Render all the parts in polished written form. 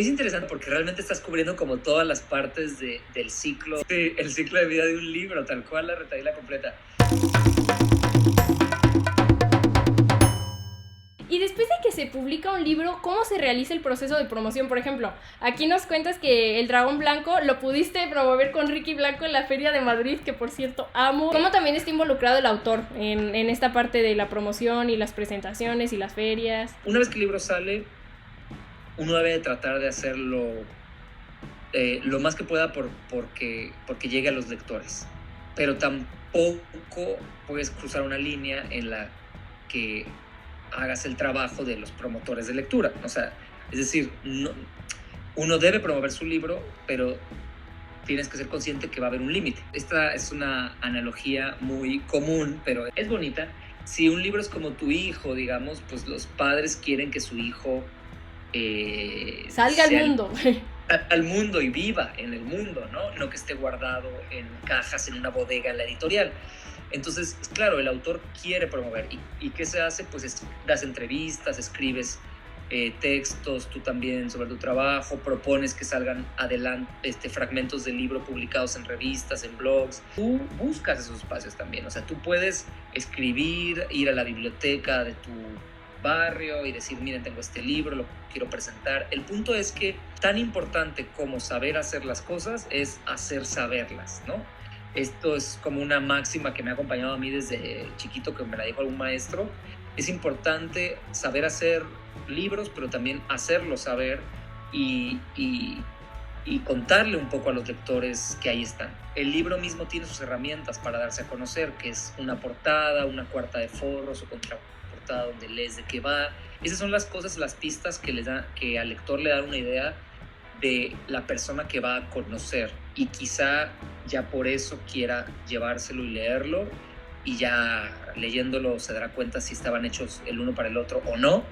Es interesante porque realmente estás cubriendo como todas las partes del ciclo, sí, el ciclo de vida de un libro, tal cual la retaíla completa. Y después de que se publica un libro, ¿cómo se realiza el proceso de promoción? Por ejemplo, aquí nos cuentas que El Dragón Blanco lo pudiste promover con Ricky Blanco en la Feria de Madrid, que por cierto amo. ¿Cómo también está involucrado el autor en esta parte de la promoción y las presentaciones y las ferias? Una vez que el libro sale, uno debe tratar de hacerlo lo más que pueda porque llegue a los lectores. Pero tampoco puedes cruzar una línea en la que hagas el trabajo de los promotores de lectura. O sea, es decir, uno debe promover su libro, pero tienes que ser consciente que va a haber un límite. Esta es una analogía muy común, pero es bonita. Si un libro es como tu hijo, digamos, pues los padres quieren que su hijo salga al mundo. Al mundo y viva en el mundo, ¿no? No que esté guardado en cajas en una bodega en la editorial. Entonces, claro, el autor quiere promover. ¿Y qué se hace? Pues das entrevistas, escribes textos, tú también sobre tu trabajo, propones que salgan adelante fragmentos del libro publicados en revistas, en blogs. Tú buscas esos espacios también. O sea, tú puedes escribir, ir a la biblioteca de tu barrio y decir, miren, tengo este libro, lo quiero presentar. El punto es que tan importante como saber hacer las cosas es hacer saberlas, ¿no? Esto es como una máxima que me ha acompañado a mí desde chiquito, que me la dijo algún maestro. Es importante saber hacer libros, pero también hacerlos saber y contarle un poco a los lectores que ahí están. El libro mismo tiene sus herramientas para darse a conocer, que es una portada, una cuarta de forros o contraportada donde lees de qué va. Esas son las cosas, las pistas que al lector le dan una idea de la persona que va a conocer, y quizá ya por eso quiera llevárselo y leerlo, y ya leyéndolo se dará cuenta si estaban hechos el uno para el otro o no.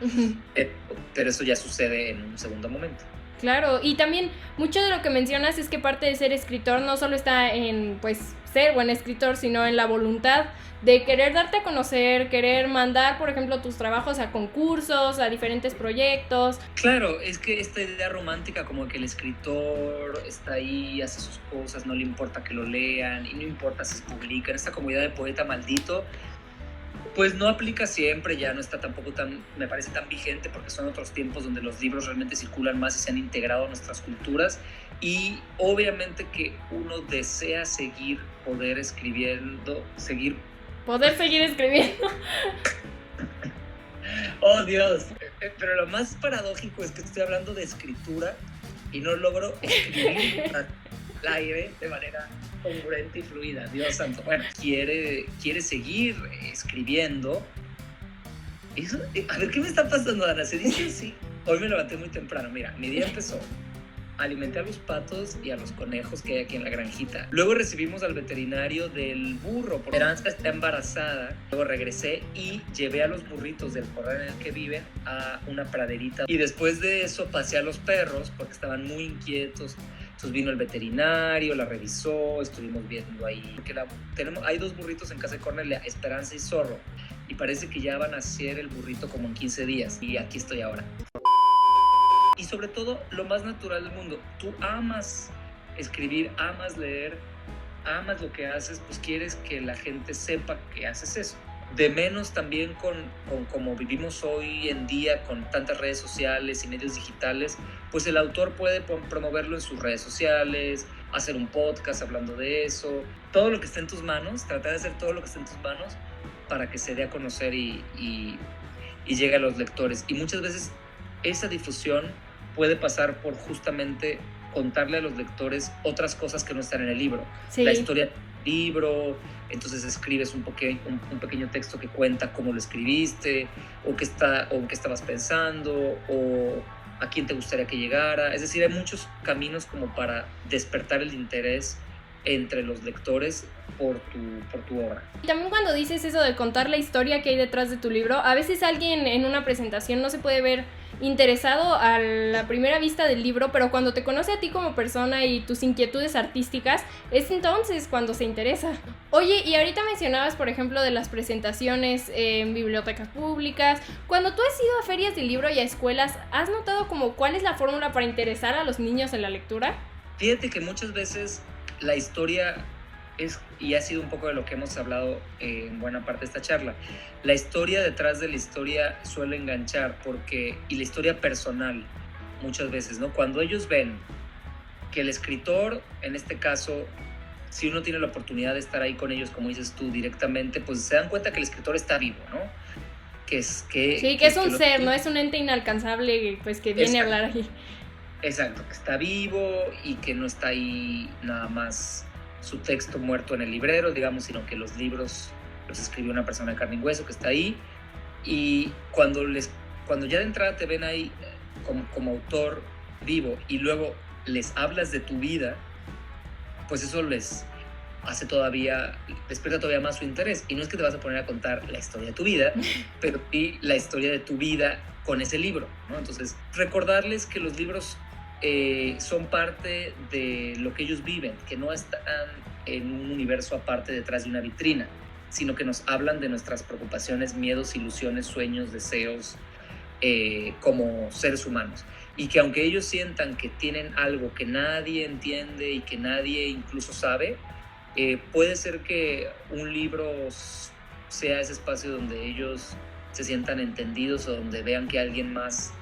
Pero eso ya sucede en un segundo momento. Claro, y también mucho de lo que mencionas es que parte de ser escritor no solo está en, pues, ser buen escritor, sino en la voluntad de querer darte a conocer, querer mandar, por ejemplo, tus trabajos a concursos, a diferentes proyectos. Claro, es que esta idea romántica como que el escritor está ahí, hace sus cosas, no le importa que lo lean y no importa si se publican, esta comunidad de poeta maldito, pues no aplica siempre, ya no está tampoco me parece tan vigente, porque son otros tiempos donde los libros realmente circulan más y se han integrado a nuestras culturas, y obviamente que uno desea poder escribiendo. Oh, Dios. Pero lo más paradójico es que estoy hablando de escritura y no logro escribir al aire de manera congruente y fluida. Dios santo. Bueno, quiere seguir escribiendo. Eso, a ver, ¿qué me está pasando, Ana? Se dice así. Hoy me levanté muy temprano. Mira, mi día empezó. Alimenté a los patos y a los conejos que hay aquí en la granjita. Luego recibimos al veterinario del burro, porque Esperanza está embarazada. Luego regresé y llevé a los burritos del corral en el que viven a una praderita. Y después de eso pasé a los perros porque estaban muy inquietos. Entonces vino el veterinario, la revisó, estuvimos viendo ahí. Hay 2 burritos en casa de Cornelia, Esperanza y Zorro. Y parece que ya van a hacer el burrito como en 15 días. Y aquí estoy ahora. Y sobre todo, lo más natural del mundo. Tú amas escribir, amas leer, amas lo que haces, pues quieres que la gente sepa que haces eso. De menos también con como vivimos hoy en día, con tantas redes sociales y medios digitales, pues el autor puede promoverlo en sus redes sociales, hacer un podcast hablando de eso. Todo lo que esté en tus manos, tratar de hacer todo lo que esté en tus manos para que se dé a conocer y llegue a los lectores. Y muchas veces esa difusión puede pasar por justamente contarle a los lectores otras cosas que no están en el libro. Sí. La historia del libro, entonces escribes un pequeño texto que cuenta cómo lo escribiste, o qué estabas pensando, o a quién te gustaría que llegara. Es decir, hay muchos caminos como para despertar el interés entre los lectores por tu obra. Y también cuando dices eso de contar la historia que hay detrás de tu libro, a veces alguien en una presentación no se puede ver interesado a la primera vista del libro, pero cuando te conoce a ti como persona y tus inquietudes artísticas, es entonces cuando se interesa. Oye, y ahorita mencionabas, por ejemplo, de las presentaciones en bibliotecas públicas. Cuando tú has ido a ferias de libro y a escuelas, ¿has notado como cuál es la fórmula para interesar a los niños en la lectura? Fíjate que muchas veces la historia es, y ha sido un poco de lo que hemos hablado en buena parte de esta charla, la historia detrás de la historia suele enganchar, y la historia personal muchas veces, ¿no? Cuando ellos ven que el escritor, en este caso, si uno tiene la oportunidad de estar ahí con ellos, como dices tú, directamente, pues se dan cuenta que el escritor está vivo, ¿no? Sí, que es un ser, no es un ente inalcanzable, pues que viene a hablar aquí. Exacto, que está vivo y que no está ahí nada más su texto muerto en el librero, digamos, sino que los libros los escribió una persona de carne y hueso que está ahí. Y cuando ya de entrada te ven ahí como autor vivo y luego les hablas de tu vida, pues eso les despierta todavía más su interés. Y no es que te vas a poner a contar la historia de tu vida, pero sí la historia de tu vida con ese libro, ¿no? Entonces, recordarles que los libros son parte de lo que ellos viven, que no están en un universo aparte detrás de una vitrina, sino que nos hablan de nuestras preocupaciones, miedos, ilusiones, sueños, deseos, como seres humanos. Y que aunque ellos sientan que tienen algo que nadie entiende y que nadie incluso sabe, puede ser que un libro sea ese espacio donde ellos se sientan entendidos o donde vean que alguien más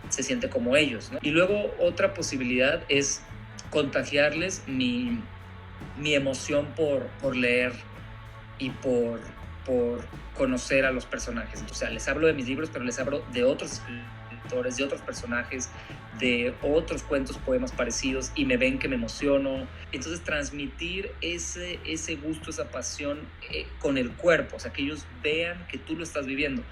se siente como ellos, ¿no? Y luego otra posibilidad es contagiarles mi emoción por leer y por conocer a los personajes. O sea, les hablo de mis libros, pero les hablo de otros escritores, de otros personajes, de otros cuentos, poemas parecidos, y me ven que me emociono. Entonces, transmitir ese gusto, esa pasión con el cuerpo, o sea, que ellos vean que tú lo estás viviendo.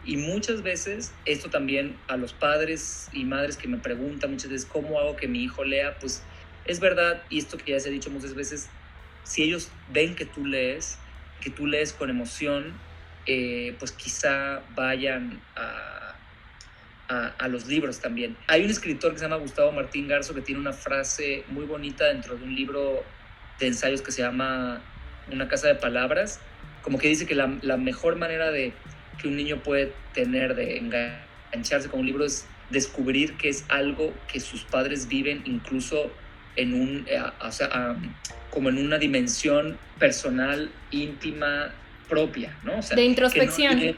Y muchas veces, esto también a los padres y madres que me preguntan muchas veces, ¿cómo hago que mi hijo lea? Pues es verdad, y esto que ya se ha dicho muchas veces, si ellos ven que tú lees con emoción, pues quizá vayan a los libros también. Hay un escritor que se llama Gustavo Martín Garzo que tiene una frase muy bonita dentro de un libro de ensayos que se llama Una casa de palabras, como que dice que la mejor manera que un niño puede tener de engancharse con un libro es descubrir que es algo que sus padres viven incluso en como en una dimensión personal, íntima, propia, ¿no? O sea, de introspección.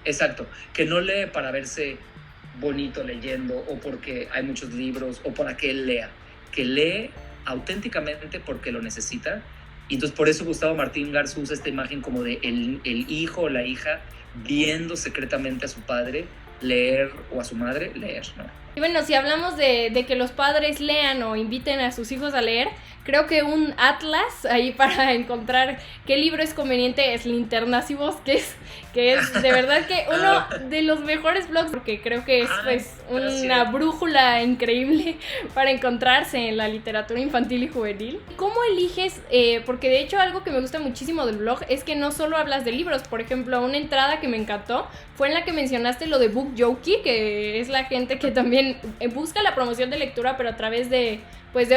Exacto, que no lee para verse bonito leyendo o porque hay muchos libros o para que él lea, que lee auténticamente porque lo necesita. Y entonces por eso Gustavo Martín Garza usa esta imagen como de el hijo o la hija viendo secretamente a su padre leer o a su madre leer, ¿no? Y bueno, si hablamos de que los padres lean o inviten a sus hijos a leer, creo que un atlas ahí para encontrar qué libro es conveniente es Linternacibos, que es de verdad que uno de los mejores blogs, porque creo que es pues una brújula increíble para encontrarse en la literatura infantil y juvenil. ¿Cómo eliges? Porque de hecho algo que me gusta muchísimo del blog es que no solo hablas de libros. Por ejemplo, una entrada que me encantó fue en la que mencionaste lo de Book Jockey, que es la gente que también busca la promoción de lectura, pero a través de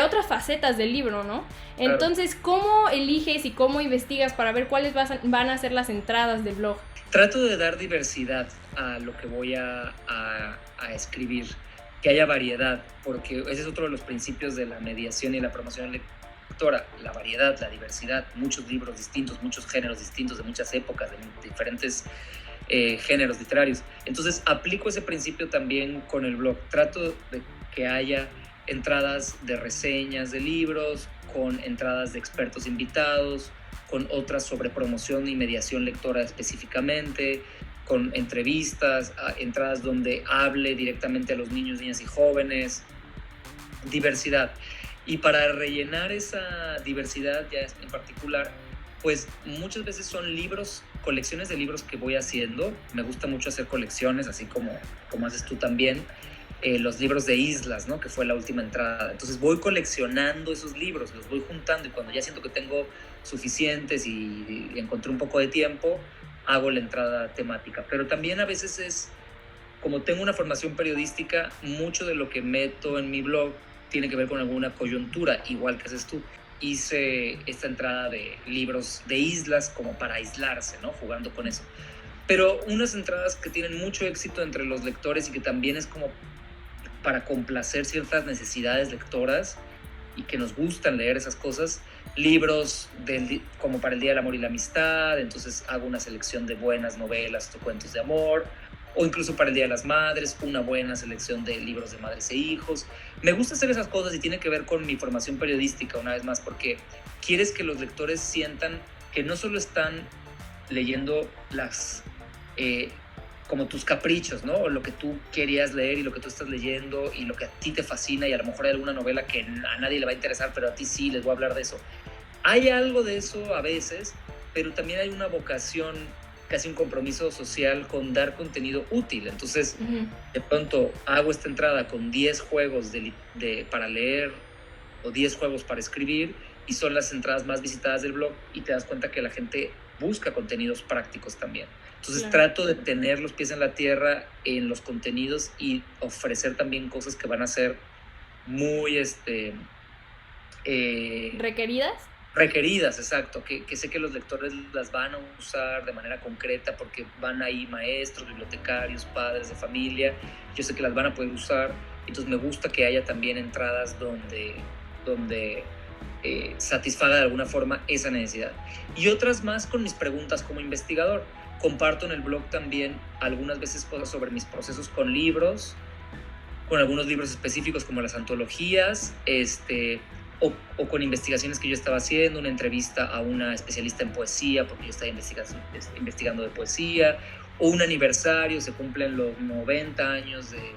otras facetas del libro, ¿no? Claro. Entonces, ¿cómo eliges y cómo investigas para ver cuáles van a ser las entradas del blog? Trato de dar diversidad a lo que voy a escribir, que haya variedad, porque ese es otro de los principios de la mediación y la promoción lectora, la variedad, la diversidad, muchos libros distintos, muchos géneros distintos, de muchas épocas, de diferentes géneros literarios. Entonces, aplico ese principio también con el blog. Trato de que haya entradas de reseñas de libros, con entradas de expertos invitados, con otras sobre promoción y mediación lectora específicamente, con entrevistas, entradas donde hable directamente a los niños, niñas y jóvenes, diversidad. Y para rellenar esa diversidad ya en particular, pues muchas veces son libros, colecciones de libros que voy haciendo. Me gusta mucho hacer colecciones, así como haces tú también. Los libros de islas, ¿no? Que fue la última entrada. Entonces voy coleccionando esos libros, los voy juntando, y cuando ya siento que tengo suficientes y encontré un poco de tiempo, hago la entrada temática. Pero también a veces es, como tengo una formación periodística, mucho de lo que meto en mi blog tiene que ver con alguna coyuntura, igual que haces tú. hice esta entrada de libros de islas como para aislarse, ¿no? Jugando con eso. Pero unas entradas que tienen mucho éxito entre los lectores y que también es como para complacer ciertas necesidades lectoras y que nos gustan leer esas cosas, libros como para el Día del Amor y la Amistad, entonces hago una selección de buenas novelas o cuentos de amor, o incluso para el Día de las Madres, una buena selección de libros de madres e hijos. Me gusta hacer esas cosas y tiene que ver con mi formación periodística, una vez más, porque quieres que los lectores sientan que no solo están leyendo como tus caprichos, ¿no? O lo que tú querías leer y lo que tú estás leyendo y lo que a ti te fascina, y a lo mejor hay alguna novela que a nadie le va a interesar, pero a ti sí, les voy a hablar de eso. Hay algo de eso a veces, pero también hay una vocación, casi un compromiso social con dar contenido útil. Entonces, de pronto hago esta entrada con 10 juegos para leer o 10 juegos para escribir, y son las entradas más visitadas del blog, y te das cuenta que la gente busca contenidos prácticos también. Entonces trato de tener los pies en la tierra en los contenidos y ofrecer también cosas que van a ser muy requeridas, exacto, que sé que los lectores las van a usar de manera concreta porque van ahí maestros, bibliotecarios, padres de familia, yo sé que las van a poder usar. Entonces me gusta que haya también entradas donde satisfaga de alguna forma esa necesidad. Y otras más con mis preguntas como investigador. Comparto en el blog también algunas veces cosas sobre mis procesos con libros, con algunos libros específicos como las antologías, o con investigaciones que yo estaba haciendo, una entrevista a una especialista en poesía, porque yo estaba investigando de poesía, o un aniversario, se cumplen los 90 años de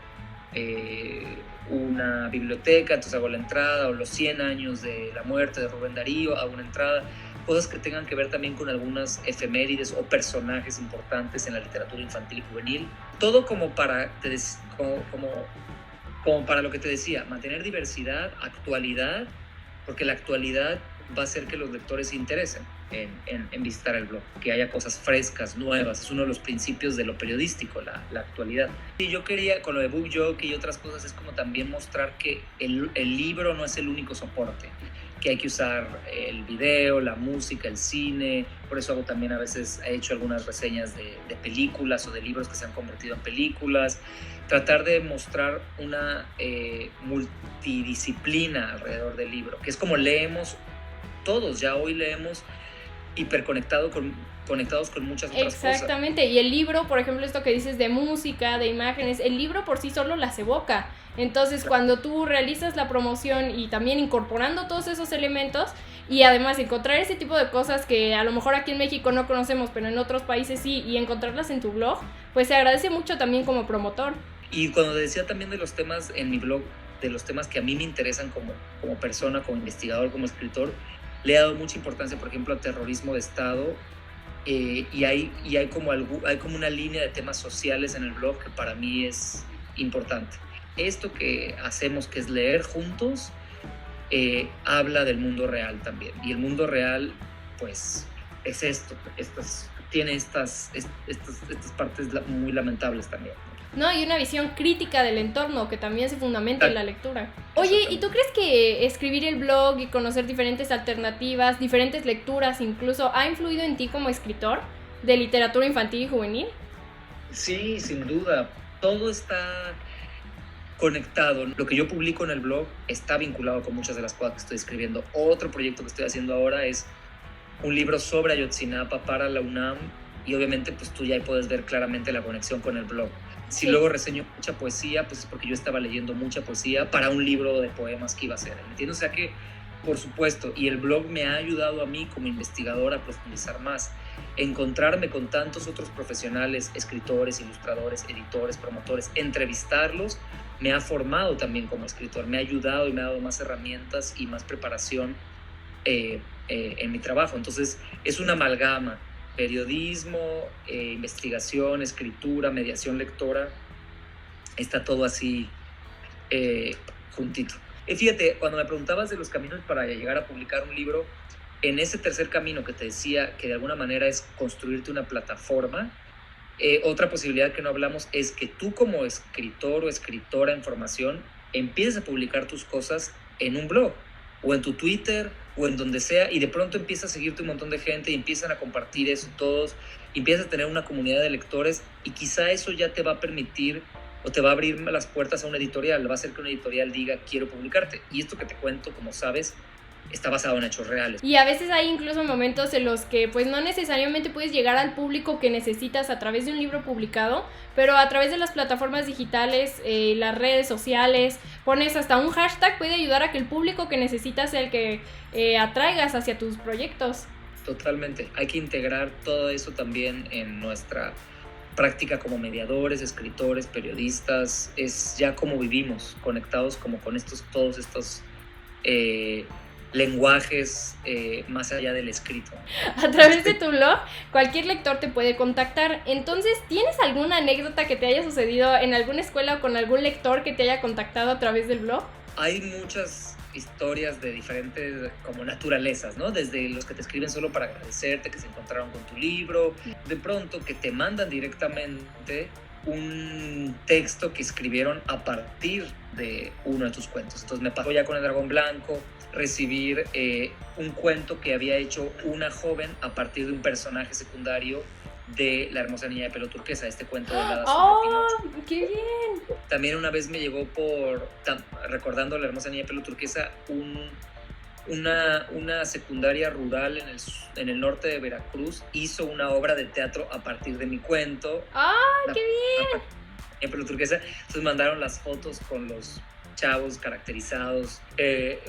una biblioteca, entonces hago la entrada, o los 100 años de la muerte de Rubén Darío, hago una entrada. Cosas que tengan que ver también con algunas efemérides o personajes importantes en la literatura infantil y juvenil. Todo como para lo que te decía, mantener diversidad, actualidad, porque la actualidad va a hacer que los lectores se interesen en visitar el blog, que haya cosas frescas, nuevas. Es uno de los principios de lo periodístico, la actualidad. Y yo quería, con lo de BookJockey y otras cosas, es como también mostrar que el libro no es el único soporte, que hay que usar el video, la música, el cine. Por eso también a veces he hecho algunas reseñas de películas o de libros que se han convertido en películas. Tratar de mostrar una multidisciplina alrededor del libro, que es como leemos todos, ya hoy leemos conectados con muchas otras cosas. Exactamente, y el libro, por ejemplo, esto que dices de música, de imágenes, el libro por sí solo las evoca. Entonces, cuando tú realizas la promoción y también incorporando todos esos elementos, y además encontrar ese tipo de cosas que a lo mejor aquí en México no conocemos, pero en otros países sí, y encontrarlas en tu blog, pues se agradece mucho también como promotor. Y cuando decía también de los temas en mi blog, de los temas que a mí me interesan como persona, como investigador, como escritor, le he dado mucha importancia, por ejemplo, al terrorismo de Estado, y hay como una línea de temas sociales en el blog que para mí es importante. Esto que hacemos, que es leer juntos, habla del mundo real también. Y el mundo real, pues, es tiene estas partes muy lamentables también. No, y una visión crítica del entorno que también se fundamenta en la lectura. Oye, ¿y tú crees que escribir el blog y conocer diferentes alternativas, diferentes lecturas incluso, ha influido en ti como escritor de literatura infantil y juvenil? Sí, sin duda. Todo está conectado. Lo que yo publico en el blog está vinculado con muchas de las cosas que estoy escribiendo. Otro proyecto que estoy haciendo ahora es un libro sobre Ayotzinapa para la UNAM, y obviamente pues tú ya ahí puedes ver claramente la conexión con el blog. Si luego reseño mucha poesía, pues es porque yo estaba leyendo mucha poesía para un libro de poemas que iba a hacer, ¿me entiendes? O sea que, por supuesto, y el blog me ha ayudado a mí como investigador a profundizar más, encontrarme con tantos otros profesionales, escritores, ilustradores, editores, promotores, entrevistarlos, me ha formado también como escritor, me ha ayudado y me ha dado más herramientas y más preparación en mi trabajo. Entonces, es una amalgama. Periodismo, investigación, escritura, mediación lectora, está todo así juntito. Fíjate, cuando me preguntabas de los caminos para llegar a publicar un libro, en ese tercer camino que te decía, que de alguna manera es construirte una plataforma, otra posibilidad que no hablamos es que tú como escritor o escritora en formación empieces a publicar tus cosas en un blog. o en tu Twitter, o en donde sea, y de pronto empieza a seguirte un montón de gente y empiezan a compartir eso todos, y empiezas a tener una comunidad de lectores, y quizá eso ya te va a permitir o te va a abrir las puertas a una editorial, va a hacer que una editorial diga, quiero publicarte. Y esto que te cuento, como sabes, está basado en hechos reales. Y a veces hay incluso momentos en los que pues no necesariamente puedes llegar al público que necesitas a través de un libro publicado, pero a través de las plataformas digitales, las redes sociales, pones hasta un hashtag, puede ayudar a que el público que necesitas sea el que atraigas hacia tus proyectos. Totalmente, hay que integrar todo eso también en nuestra práctica como mediadores, escritores, periodistas. Es ya como vivimos, conectados como con todos estos lenguajes más allá del escrito. A través de tu blog, cualquier lector te puede contactar. Entonces, ¿tienes alguna anécdota que te haya sucedido en alguna escuela o con algún lector que te haya contactado a través del blog? Hay muchas historias de diferentes como naturalezas, ¿no? Desde los que te escriben solo para agradecerte que se encontraron con tu libro, de pronto que te mandan directamente un texto que escribieron a partir de uno de tus cuentos. Entonces me pasó ya con El Dragón Blanco, recibir un cuento que había hecho una joven a partir de un personaje secundario de La hermosa niña de pelo turquesa, este cuento de la ¡Oh, qué bien! También una vez me llegó recordando La hermosa niña de pelo turquesa, una secundaria rural en el norte de Veracruz hizo una obra de teatro a partir de mi cuento. ¡Qué bien! En pelo turquesa. Entonces mandaron las fotos con los chavos caracterizados.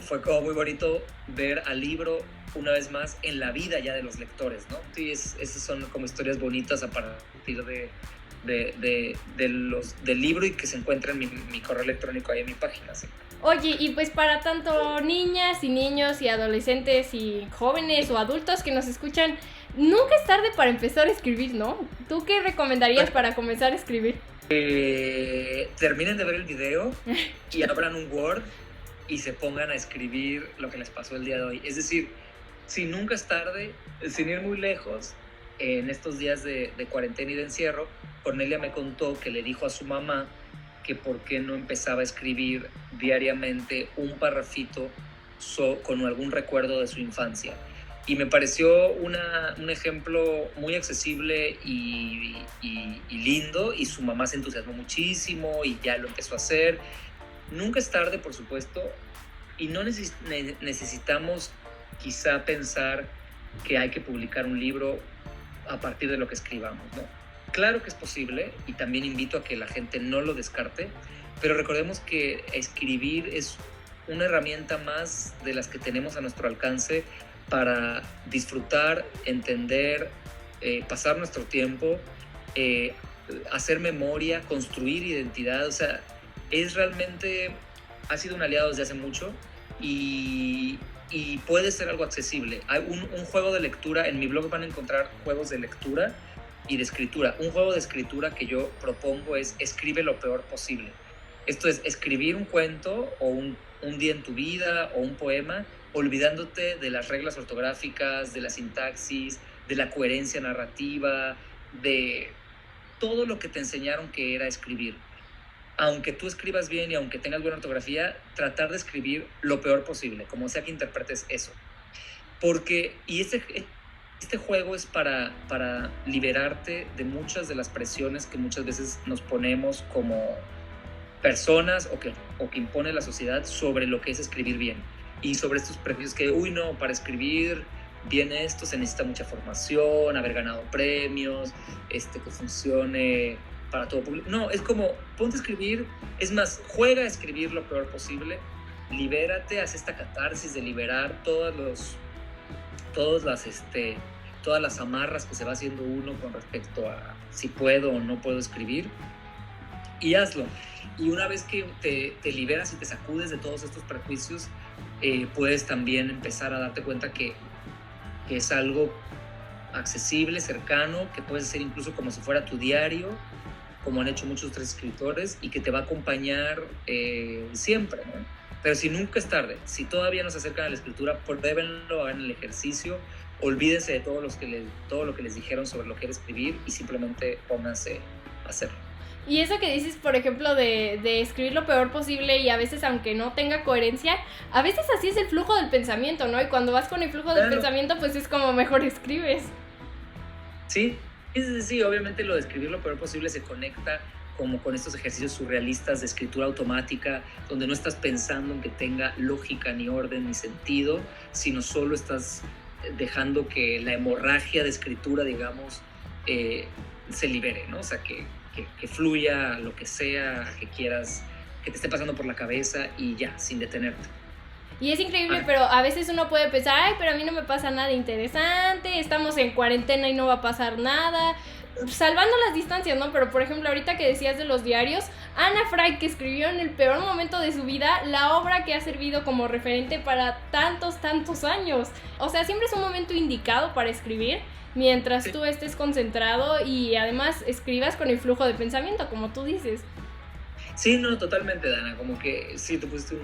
Fue como muy bonito ver al libro una vez más en la vida ya de los lectores, ¿no? Y esas son como historias bonitas a partir del libro y que se encuentra en mi correo electrónico ahí en mi página, ¿sí? Oye, y pues para tanto niñas y niños y adolescentes y jóvenes o adultos que nos escuchan, nunca es tarde para empezar a escribir, ¿no? ¿Tú qué recomendarías para comenzar a escribir? Terminen de ver el video y abran un Word y se pongan a escribir lo que les pasó el día de hoy. Es decir, si nunca es tarde, sin ir muy lejos, en estos días de cuarentena y de encierro, Cornelia me contó que le dijo a su mamá que por qué no empezaba a escribir diariamente un parrafito con algún recuerdo de su infancia. Y me pareció un ejemplo muy accesible y lindo, y su mamá se entusiasmó muchísimo y ya lo empezó a hacer. Nunca es tarde, por supuesto, y no necesitamos quizá pensar que hay que publicar un libro a partir de lo que escribamos, ¿no? Claro que es posible, y también invito a que la gente no lo descarte, pero recordemos que escribir es una herramienta más de las que tenemos a nuestro alcance para disfrutar, entender, pasar nuestro tiempo, hacer memoria, construir identidad. O sea, ha sido un aliado desde hace mucho y puede ser algo accesible. Hay un juego de lectura, en mi blog van a encontrar juegos de lectura y de escritura. Un juego de escritura que yo propongo es escribe lo peor posible. Esto es escribir un cuento o un día en tu vida o un poema, olvidándote de las reglas ortográficas, de la sintaxis, de la coherencia narrativa, de todo lo que te enseñaron que era escribir. Aunque tú escribas bien y aunque tengas buena ortografía, tratar de escribir lo peor posible, como sea que interpretes eso. Y este juego es para liberarte de muchas de las presiones que muchas veces nos ponemos como personas o que impone la sociedad sobre lo que es escribir bien. Y sobre estos prejuicios que, para escribir bien esto se necesita mucha formación, haber ganado premios, que funcione para todo público. No, es como, ponte a escribir, es más, juega a escribir lo peor posible, libérate, haz esta catarsis de liberar todas las amarras que se va haciendo uno con respecto a si puedo o no puedo escribir, y hazlo. Y una vez que te liberas y te sacudes de todos estos prejuicios, puedes también empezar a darte cuenta que es algo accesible, cercano, que puedes hacer incluso como si fuera tu diario, como han hecho muchos otros escritores, y que te va a acompañar siempre, ¿no? Pero si nunca es tarde, si todavía no se acercan a la escritura, pruébenlo, hagan el ejercicio, olvídense de todo lo que les dijeron sobre lo que era escribir y simplemente pónganse a hacerlo. Y eso que dices, por ejemplo, de escribir lo peor posible y a veces aunque no tenga coherencia, a veces así es el flujo del pensamiento, ¿no? Y cuando vas con el flujo del pensamiento, pues es como mejor escribes. Sí, sí, obviamente lo de escribir lo peor posible se conecta como con estos ejercicios surrealistas de escritura automática, donde no estás pensando en que tenga lógica, ni orden, ni sentido, sino solo estás dejando que la hemorragia de escritura, digamos, se libere, ¿no? O sea, que fluya lo que sea que quieras, que te esté pasando por la cabeza y ya, sin detenerte. Y es increíble, pero a veces uno puede pensar, ay, pero a mí no me pasa nada interesante, estamos en cuarentena y no va a pasar nada, salvando las distancias, ¿no? Pero por ejemplo, ahorita que decías de los diarios, Ana Frank, que escribió en el peor momento de su vida la obra que ha servido como referente para tantos años. O sea, siempre es un momento indicado para escribir, mientras tú estés concentrado y además escribas con el flujo de pensamiento, como tú dices. Sí, no, totalmente, Dana, como que sí, tú pusiste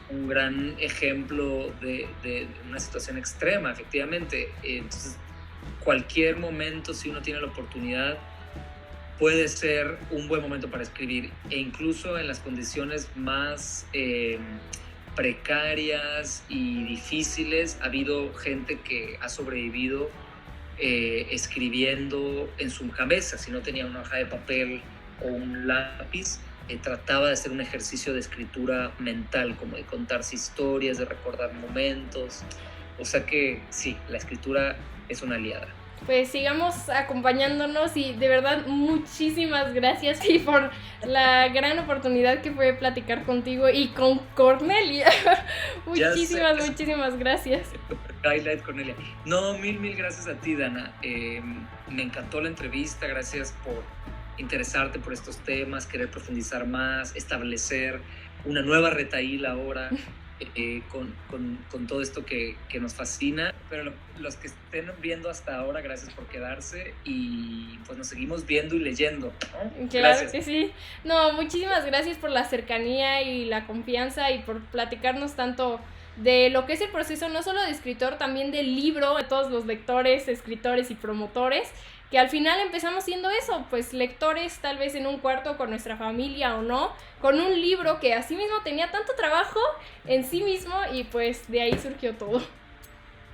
un gran ejemplo de una situación extrema, efectivamente. Entonces, cualquier momento, si uno tiene la oportunidad, puede ser un buen momento para escribir, e incluso en las condiciones más precarias y difíciles, ha habido gente que ha sobrevivido escribiendo en su cabeza. Si no tenía una hoja de papel o un lápiz, trataba de hacer un ejercicio de escritura mental, como de contarse historias, de recordar momentos. O sea que sí, la escritura es una aliada. Pues sigamos acompañándonos y de verdad muchísimas gracias y por la gran oportunidad que fue platicar contigo y con Cornelia. Muchísimas gracias. Highlight, Cornelia. No, mil gracias a ti, Dana. Me encantó la entrevista, gracias por interesarte por estos temas, querer profundizar más, establecer una nueva retahíla ahora con todo esto que nos fascina. Pero los que estén viendo hasta ahora, gracias por quedarse y pues nos seguimos viendo y leyendo, ¿no? Claro gracias. Que sí. No, muchísimas gracias por la cercanía y la confianza y por platicarnos tanto de lo que es el proceso, no solo de escritor, también del libro, de todos los lectores, escritores y promotores, que al final empezamos siendo eso, pues lectores tal vez en un cuarto con nuestra familia o no, con un libro que así mismo tenía tanto trabajo en sí mismo y pues de ahí surgió todo.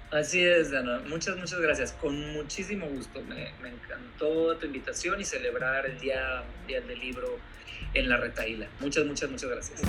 Así es, Dana. Muchas gracias. Con muchísimo gusto. Me encantó tu invitación y celebrar el día del libro en la retahíla. Muchas gracias.